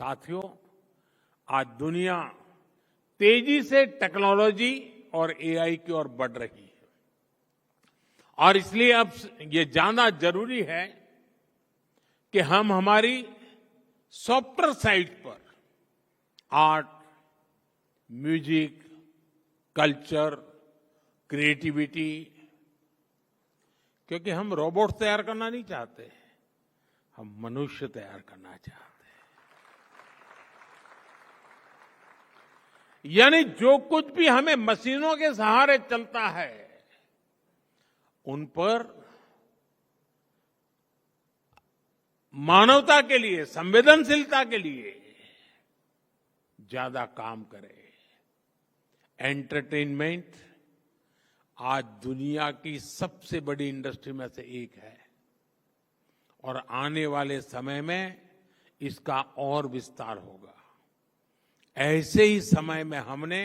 साथियों, आज दुनिया तेजी से टेक्नोलॉजी और एआई की ओर बढ़ रही है और इसलिए अब ये जानना जरूरी है कि हम हमारी सॉफ्टवेयर साइट पर आर्ट, म्यूजिक, कल्चर, क्रिएटिविटी, क्योंकि हम रोबोट तैयार करना नहीं चाहते, हम मनुष्य तैयार करना चाहते हैं। यानी जो कुछ भी हमें मशीनों के सहारे चलता है, उन पर मानवता के लिए, संवेदनशीलता के लिए ज्यादा काम करें। एंटरटेनमेंट आज दुनिया की सबसे बड़ी इंडस्ट्री में से एक है और आने वाले समय में इसका और विस्तार होगा। ऐसे ही समय में हमने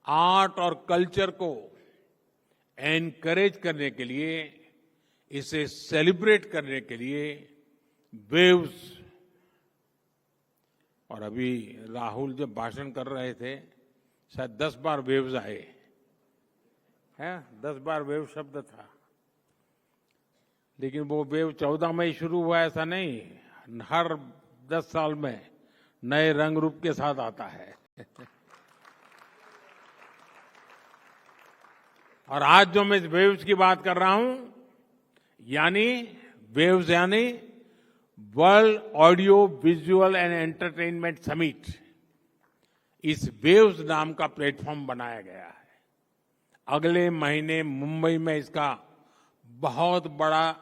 आर्ट और कल्चर को एनकरेज करने के लिए, इसे सेलिब्रेट करने के लिए वेव्स, और अभी राहुल जब भाषण कर रहे थे शायद 10 बार वेव्स आए हैं, 10 बार वेव शब्द था, लेकिन वो वेव 14 में ही शुरू हुआ ऐसा नहीं, हर 10 साल में नए रंग रूप के साथ आता है। और आज जो मैं वेव्स की बात कर रहा हूं, यानी वेव्स यानी world audio visual and entertainment summit, इस वेव्स नाम का प्लेटफॉर्म बनाया गया है। अगले महीने मुंबई में इसका बहुत बड़ा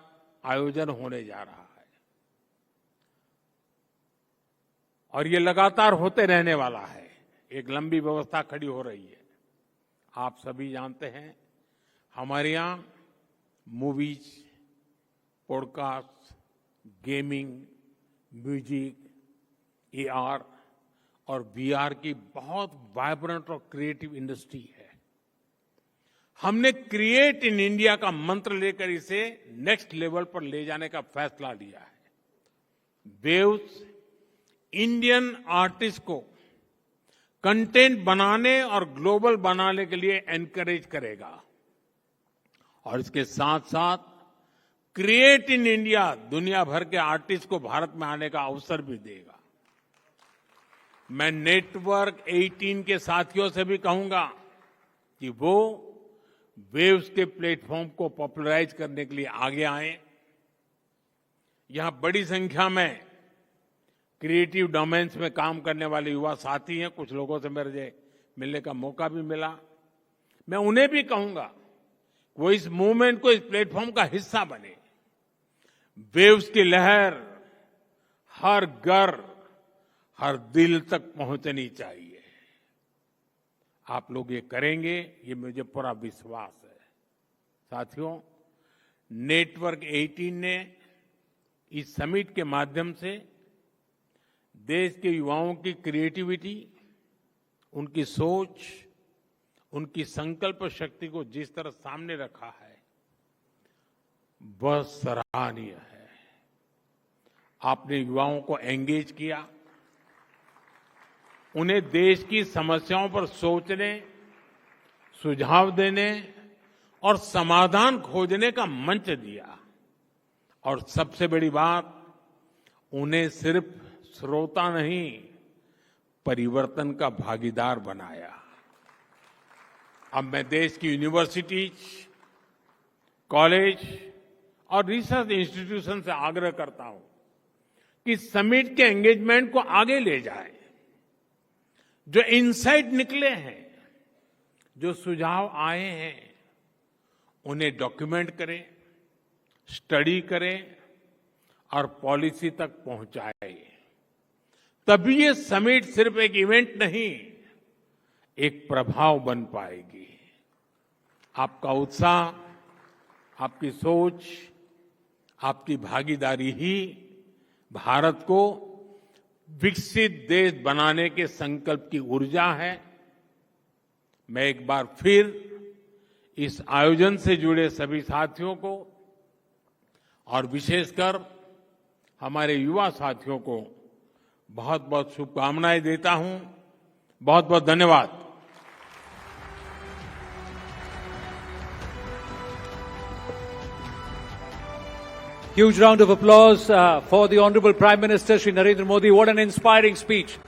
आयोजन होने जा रहा है और ये लगातार होते रहने वाला है। एक लंबी व्यवस्था खड़ी हो रही है। आप सभी जानते हैं, हमारे यहां movies, podcast, gaming, music, AR और वीआर की बहुत वाइब्रेंट और क्रिएटिव इंडस्ट्री है। हमने क्रिएट इन इंडिया का मंत्र लेकर इसे नेक्स्ट लेवल पर ले जाने का फैसला लिया है। वेव्स इंडियन आर्टिस्ट को कंटेंट बनाने और ग्लोबल बनाने के लिए एनकरेज करेगा और इसके साथ साथ क्रिएट इन इंडिया दुनिया भर के आर्टिस्ट को भारत में आने का अवसर भी देगा। मैं नेटवर्क 18 के साथियों से भी कहूंगा कि वो वेव्स के प्लेटफॉर्म को पॉपुलराइज करने के लिए आगे आए। यहां बड़ी संख्या में क्रिएटिव डोमेन्स में काम करने वाले युवा साथी हैं। कुछ लोगों से मेरे मिलने का मौका भी मिला। मैं उन्हें भी कहूंगा वो इस मूवमेंट को, इस प्लेटफॉर्म का हिस्सा बने। वेव्स की लहर हर घर, हर दिल तक पहुंचनी चाहिए। आप लोग ये करेंगे, ये मुझे पूरा विश्वास है। साथियों, नेटवर्क 18 ने इस समिट के माध्यम से देश के युवाओं की क्रिएटिविटी, उनकी सोच, उनकी संकल्प शक्ति को जिस तरह सामने रखा है, वह सराहनीय है। आपने युवाओं को एंगेज किया, उन्हें देश की समस्याओं पर सोचने, सुझाव देने और समाधान खोजने का मंच दिया और सबसे बड़ी बात, उन्हें सिर्फ श्रोता नहीं, परिवर्तन का भागीदार बनाया। अब मैं देश की यूनिवर्सिटीज, कॉलेज और रिसर्च इंस्टीट्यूशन से आग्रह करता हूं कि समिट के एंगेजमेंट को आगे ले जाएं। जो इनसाइट निकले हैं, जो सुझाव आए हैं, उन्हें डॉक्यूमेंट करें, स्टडी करें और पॉलिसी तक पहुंचाएं। तभी ये समिट सिर्फ एक इवेंट नहीं, एक प्रभाव बन पाएगी। आपका उत्साह, आपकी सोच, आपकी भागीदारी ही भारत को विकसित देश बनाने के संकल्प की ऊर्जा है। मैं एक बार फिर इस आयोजन से जुड़े सभी साथियों को और विशेषकर हमारे युवा साथियों को बहुत बहुत शुभकामनाएं देता हूं। बहुत बहुत धन्यवाद। Huge round of applause for the Honorable Prime Minister Shri Narendra Modi. What an inspiring speech.